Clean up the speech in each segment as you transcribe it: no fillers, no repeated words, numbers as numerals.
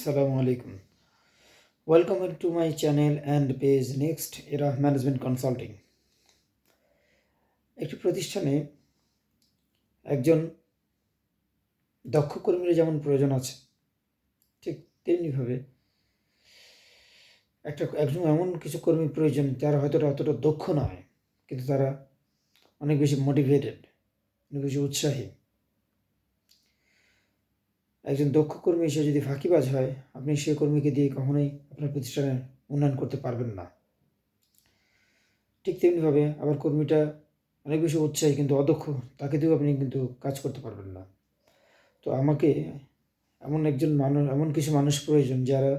Assalamu alaikum. Welcome to my channel and page Next Era Management Consulting. একটি প্রতিষ্ঠানে একজন দক্ষ কর্মীর যেমন প্রয়োজন আছে, ঠিক তেমনিভাবে একজন এমন কিছু কর্মী প্রয়োজন যারা হয়তো অতটা দক্ষ নয়, কিন্তু তারা অনেক বেশি মোটিভেটেড, অনেক বেশি উৎসাহী। একজন দক্ষ কর্মী সে যদি ফাঁকিবাজ হয়, আপনি সেই কর্মীকে দিয়ে কখনোই আপনার প্রতিষ্ঠানের উন্নয়ন করতে পারবেন না। ঠিক তেমনিভাবে আবার কর্মীটা অনেক বেশি উৎসাহী কিন্তু অদক্ষ, তাকে দিয়েও আপনি কিন্তু কাজ করতে পারবেন না। তো আমাকে এমন কিছু মানুষ প্রয়োজন যারা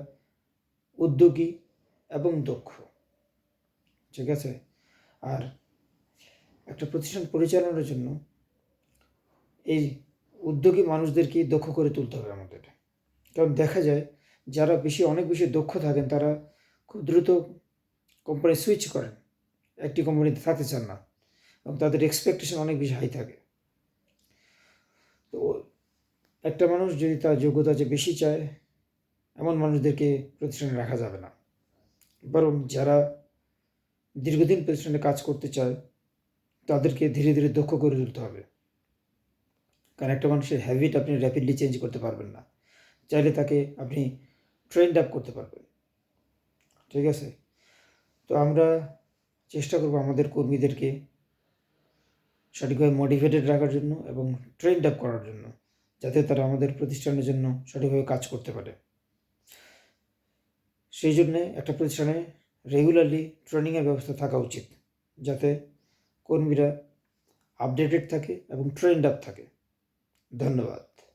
উদ্যোগী এবং দক্ষ, ঠিক আছে। আর একটা প্রতিষ্ঠান পরিচালনার জন্য এই উদ্যোগী মানুষদেরকে দক্ষ করে তুলতে হবে আমাদের। কারণ দেখা যায় যারা অনেক বেশি দক্ষ থাকেন তারা খুব দ্রুত কোম্পানি সুইচ করেন, একটি কোম্পানিতে থাকতে চান না, এবং তাদের এক্সপেকটেশন অনেক বেশি হাই থাকে। তো একটা মানুষ যদি তার যোগ্যতা যে বেশি চায়, এমন মানুষদেরকে প্রতিষ্ঠানে রাখা যাবে না। বরং যারা দীর্ঘদিন প্রতিষ্ঠানে কাজ করতে চায় তাদেরকে ধীরে ধীরে দক্ষ করে তুলতে হবে। কারণ একটা মানুষের হ্যাবিট আপনি র্যাপিডলি চেঞ্জ করতে পারবেন না, চাইলে তাকে আপনি ট্রেন্ড আপ করতে পারবেন, ঠিক আছে। তো আমরা চেষ্টা করব আমাদের কর্মীদেরকে সঠিকভাবে মোটিভেটেড রাখার জন্য এবং ট্রেন্ড আপ করার জন্য, যাতে তারা আমাদের প্রতিষ্ঠানের জন্য সঠিকভাবে কাজ করতে পারে। সেই জন্যে একটা প্রতিষ্ঠানে রেগুলারলি ট্রেনিংয়ের ব্যবস্থা থাকা উচিত, যাতে কর্মীরা আপডেটেড থাকে এবং ট্রেন্ড আপ থাকে। ধন্যবাদ।